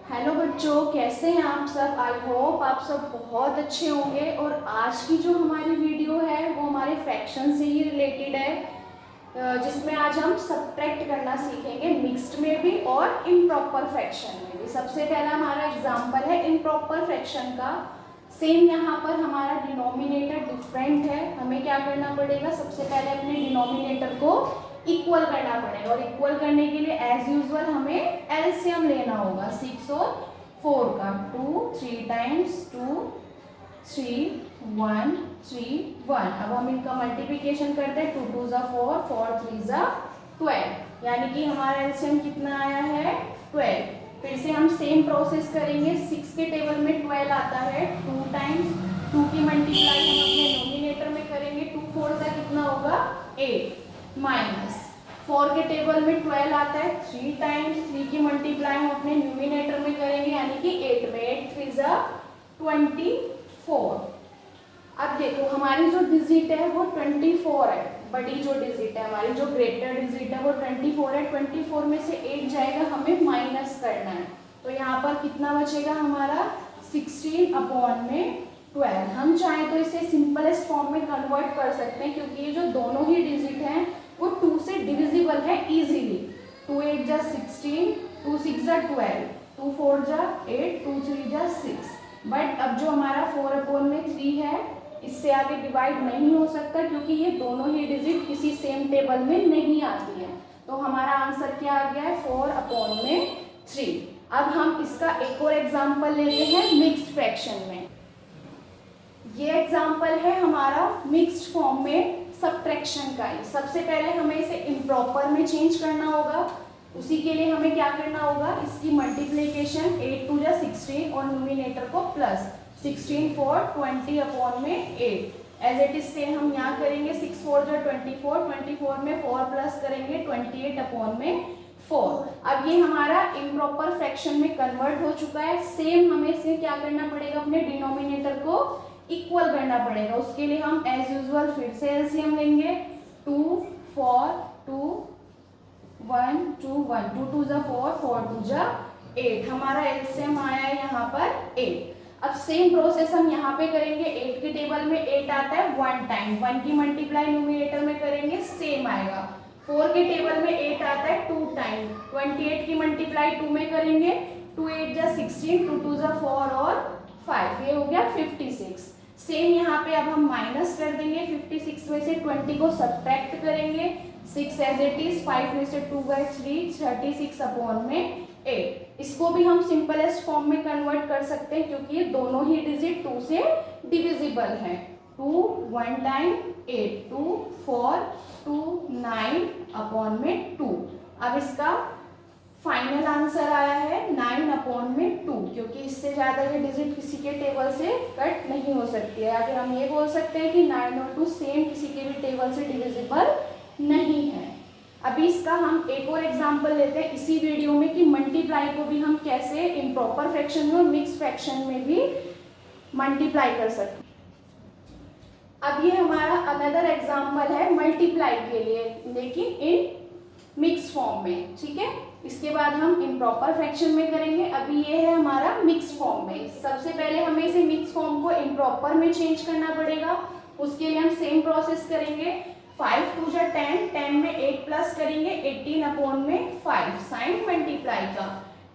Hello बच्चों, कैसे हैं आप सब। आई होप आप सब बहुत अच्छे होंगे। और आज की जो हमारी वीडियो है वो हमारे फ्रैक्शन से ही रिलेटेड है, जिसमें आज हम सब्ट्रैक्ट करना सीखेंगे, मिक्स्ड में भी और इम्प्रॉपर फ्रैक्शन में भी। सबसे पहला हमारा एग्जाम्पल है इम्प्रॉपर फ्रैक्शन का। सेम यहाँ पर हमारा डिनोमिनेटर डिफरेंट है। हमें क्या करना पड़ेगा, सबसे पहले अपने डिनोमिनेटर को इक्वल करना पड़ेगा। और इक्वल करने के लिए एज यूजुअल हमें एलसीएम लेना होगा 6 और 4 का। 2 3 टाइम्स 2 3 1 3 1। अब हम इनका मल्टीप्लिकेशन करते हैं। 2 2 ज़ा 4, 4 3 ज़ा 12, यानी कि हमारा एलसीएम कितना आया है 12। फिर से हम सेम प्रोसेस करेंगे। 6 के टेबल में 12 आता है। 2 टाइम्स 2 की मल्टीप्लाई हम अपने नोमिनेटर में करेंगे। 2 4 ज़ा कितना होगा 8, माइनस 4 के टेबल में 12 आता है। 3 टाइम्स 3 की मल्टीप्लाई हम अपने न्यूमिनेटर में करेंगे, यानी कि 8 में। 8 3 ज़ा 24। अब देखो हमारी जो डिजिट है वो 24 है। बड़ी जो डिजिट है हमारी, जो ग्रेटर डिजिट है वो 24 है। 24 में से 8 जाएगा, हमें माइनस करना है। तो यहाँ पर कितना बचेगा हमारा 16 अपॉन में 12। हम चाहें तो इसे सिंपलेस्ट फॉर्म में कन्वर्ट कर सकते हैं, क्योंकि ये जो दोनों ही डिजिट हैं वो 2 से डिविजिबल है इजीली। 2 8 जा 16, 2 6 जा 12, 2 4 जा 8, 2 3 जा 6। बट अब जो हमारा 4 अपॉन में 3 है, इससे आगे डिवाइड नहीं हो सकता, क्योंकि ये दोनों ही डिजिट किसी सेम टेबल में नहीं आती है। तो हमारा आंसर क्या आ गया है 4 अपॉन में 3। अब हम इसका एक और एग्जाम्पल लेते हैं मिक्स्ड फ्रैक्शन में। ये एग्जाम्पल है हमारा मिक्स्ड फॉर्म में सब्ट्रैक्शन का ही। सबसे पहले हमें इसे इम्प्रॉपर में चेंज करना होगा। उसी के लिए हमें क्या करना होगा, इसकी मल्टीप्लिकेशन 8 2 जा 16 और न्यूमिनेटर को प्लस 16 4 20 अपॉन में 8। एज इट इज से हम यहाँ करेंगे। 6 4 जा 24, 24 में 4 प्लस करेंगे 28 अपॉन में 4। अब ये हमारा इम्प्रॉपर फ्रैक्शन में कन्वर्ट हो चुका है। सेम हमें इसे क्या करना पड़ेगा, अपने डिनोमिनेटर को इक्वल करना पड़ेगा। उसके लिए हम एज यूजुअल फिर से एलसीएम लेंगे। 2 4 2 1 2 1, 2 2 जा 4, 4 2 जा 8। हमारा एलसीएम आया है यहाँ पर 8। अब सेम प्रोसेस हम यहाँ पे करेंगे। 8 के टेबल में 8 आता है 1 टाइम, 1 की मल्टीप्लाई न्यूमिनेटर में करेंगे, सेम आएगा। 4 के टेबल में 8 आता है 2 टाइम, 28 की मल्टीप्लाई 2 में करेंगे। 2 8 जा 16, 2 2 जा 4 और 5, ये हो गया 56। सेम यहाँ पे अब हम माइनस कर देंगे। 56 में से 20 को सब्ट्रैक्ट करेंगे। 6 एज इट इज, 5 में से 2 गए 3, 36 अपॉन में 8। इसको भी हम सिंपलेस्ट फॉर्म में कन्वर्ट कर सकते हैं, क्योंकि ये दोनों ही डिजिट 2 से डिविजिबल हैं। 2 1 टाइम 8, 2 4 2 9 अपॉन में 2। अब इसका फाइनल आंसर आया है 9 अपॉन में 2, क्योंकि इससे ज़्यादा ये डिजिट किसी के टेबल से कट नहीं हो सकती है। या फिर हम ये बोल सकते हैं कि 9 और 2 सेम किसी के भी टेबल से डिविजिबल नहीं है। अभी इसका हम एक और एग्जांपल लेते हैं इसी वीडियो में, कि मल्टीप्लाई को भी हम कैसे इम्प्रॉपर फ्रैक्शन में और मिक्स फ्रैक्शन में भी मल्टीप्लाई कर सकते हैं। अब ये हमारा अनदर एग्जांपल है मल्टीप्लाई के लिए, लेकिन इन मिक्स फॉर्म में, ठीक है। इसके बाद हम इम्प्रॉपर फ्रैक्शन में करेंगे। अभी ये है हमारा मिक्स फॉर्म में। सबसे पहले हमें इसे मिक्स फॉर्म को इम्प्रॉपर में चेंज करना पड़ेगा। उसके लिए हम सेम प्रोसेस करेंगे। 5 2 जा 10, 10 में 8 प्लस करेंगे 18 अपॉन में 5, साइन मल्टीप्लाई का।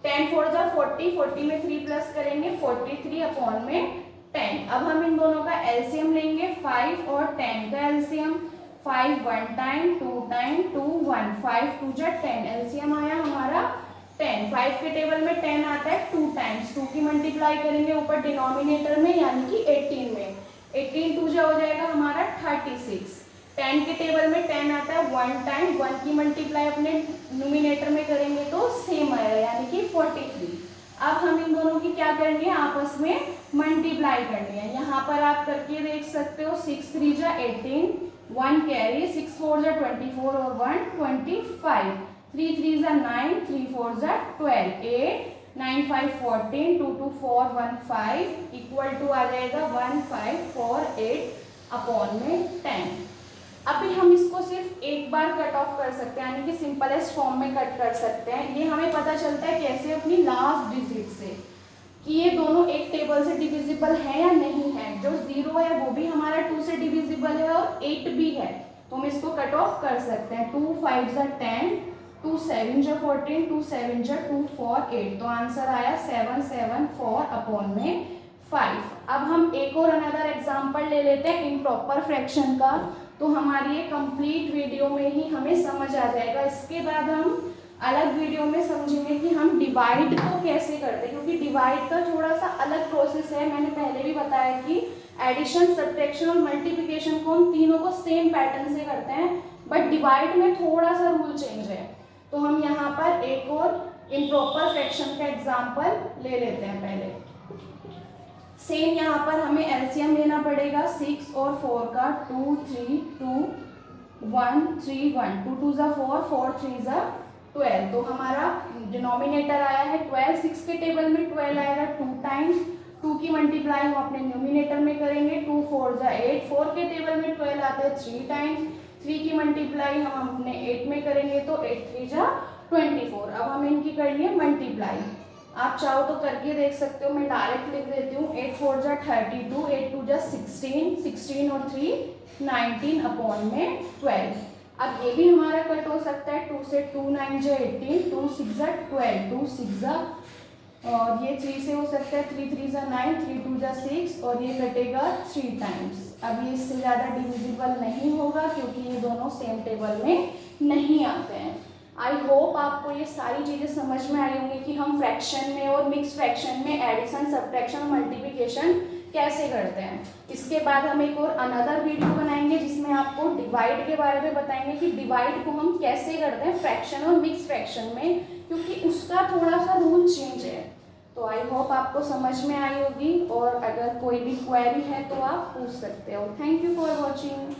10 4 जा 40, 40 में 3 प्लस करेंगे 43 अपॉन में 10। अब हम इन दोनों का एलसीएम लेंगे, 5 और 10 का एलसीएम। 5 1 टाइम 2 टाइम 2 1, 5 2 जा 10, एलसीएम आया हमारा 10। 5 के टेबल में 10 आता है 2 टाइम्स, 2 की मल्टीप्लाई करेंगे ऊपर डिनोमिनेटर में, यानी कि 18 में। 18 2 जा हो जाएगा हमारा 36। 10 के टेबल में 10 आता है 1 टाइम, 1 की मल्टीप्लाई अपने न्यूमिनेटर में करेंगे तो सेम आएगा, यानी कि 43। अब हम इन दोनों की क्या करेंगे, आपस में मल्टीप्लाई करनी है। यहाँ पर आप करके देख सकते हो। 6 3 जा 18, 1 कैरी, 6 4 जा 24 और 1 25, 3 3 जा 9, 3 4 जा 12, 8 9 5 14, 2 2 4 1 5 इक्वल टू आ जाएगा 1 5 4 8 अपॉन में 10। अभी हम इसको सिर्फ एक बार कट ऑफ कर सकते हैं, यानी कि सिंपलेस्ट फॉर्म में कट कर सकते हैं। ये हमें पता चलता है कैसे, अपनी लास्ट डिजिट से। दोनों एक टेबल से डिविजिबल है या नहीं है। जो 0 है वो भी हमारा 2 से डिविजिबल है और 8 भी है, तो हम इसको कट ऑफ कर सकते हैं। 2 5 जा 10, 2 7 जा 14, 2 7 जा 2 4 8, तो आंसर आया 7 7 4 अपॉन में 5। अब हम एक और अनदर एग्जांपल ले लेते हैं इम्प्रॉपर फ्रैक्शन का, तो हमारी ये कंप्लीट वीडियो में ही हमें समझ आ जाएगा। इसके बाद हम अलग वीडियो में समझेंगे कि हम डिवाइड को कैसे करते हैं, क्योंकि डिवाइड का थोड़ा सा अलग प्रोसेस है। मैंने पहले भी बताया कि एडिशन, सब्ट्रैक्शन और मल्टीप्लिकेशन को हम तीनों को सेम पैटर्न से करते हैं, बट डिवाइड में थोड़ा सा रूल चेंज है। तो हम यहाँ पर एक और इम्प्रॉपर फ्रैक्शन का एग्जाम्पल ले लेते हैं। पहले सेम यहाँ पर हमें एलसीएम लेना पड़ेगा 6 और 4 का, 2 3 2 1 3 1, 2 2 जा 4, 4 3 जा 12, तो हमारा डिनोमिनेटर आया है 12। 6 के टेबल में 12 आएगा 2 टाइम्स, 2 की मल्टीप्लाई हम अपने न्यूमिनेटर में करेंगे, 2 4 जा 8। 4 के टेबल में 12 आते हैं 3 टाइम्स, 3 की मल्टीप्लाई हम अपने 8 में करेंगे, तो 8 3 जा 24। अब हमें इनकी करनी है मल्टीप्लाई। आप चाहो तो करके देख सकते हो, मैं डायरेक्ट लिख देती हूँ। 8 4 जा 32, 8 2 जा 16, 16 और 3 19 अपॉन में 12। अब ये भी हमारा कट हो सकता है 2 से, 2 9 जा 18, 2 6 जा 12, 2 6 जा, और ये 3 से हो सकता है 3 3 जा 9, 3 2 जा 6, और ये कटेगा 3 टाइम्स। अब ये इससे ज़्यादा डिविजिबल नहीं होगा क्योंकि ये दोनों सेम टेबल में नहीं आते हैं। आई होप आपको ये सारी चीज़ें समझ में आई होंगी कि हम फ्रैक्शन में और मिक्स फ्रैक्शन में एडिशन, सब्ट्रैक्शन, मल्टीप्लिकेशन कैसे करते हैं। इसके बाद हम एक और अनदर वीडियो बनाएंगे जिसमें आपको डिवाइड के बारे में बताएंगे कि डिवाइड को हम कैसे करते हैं फ्रैक्शन और मिक्स फ्रैक्शन में, क्योंकि उसका थोड़ा सा रूल चेंज है। तो आई होप आपको समझ में आई होगी, और अगर कोई भी क्वेरी है तो आप पूछ सकते हो। Thank you for watching.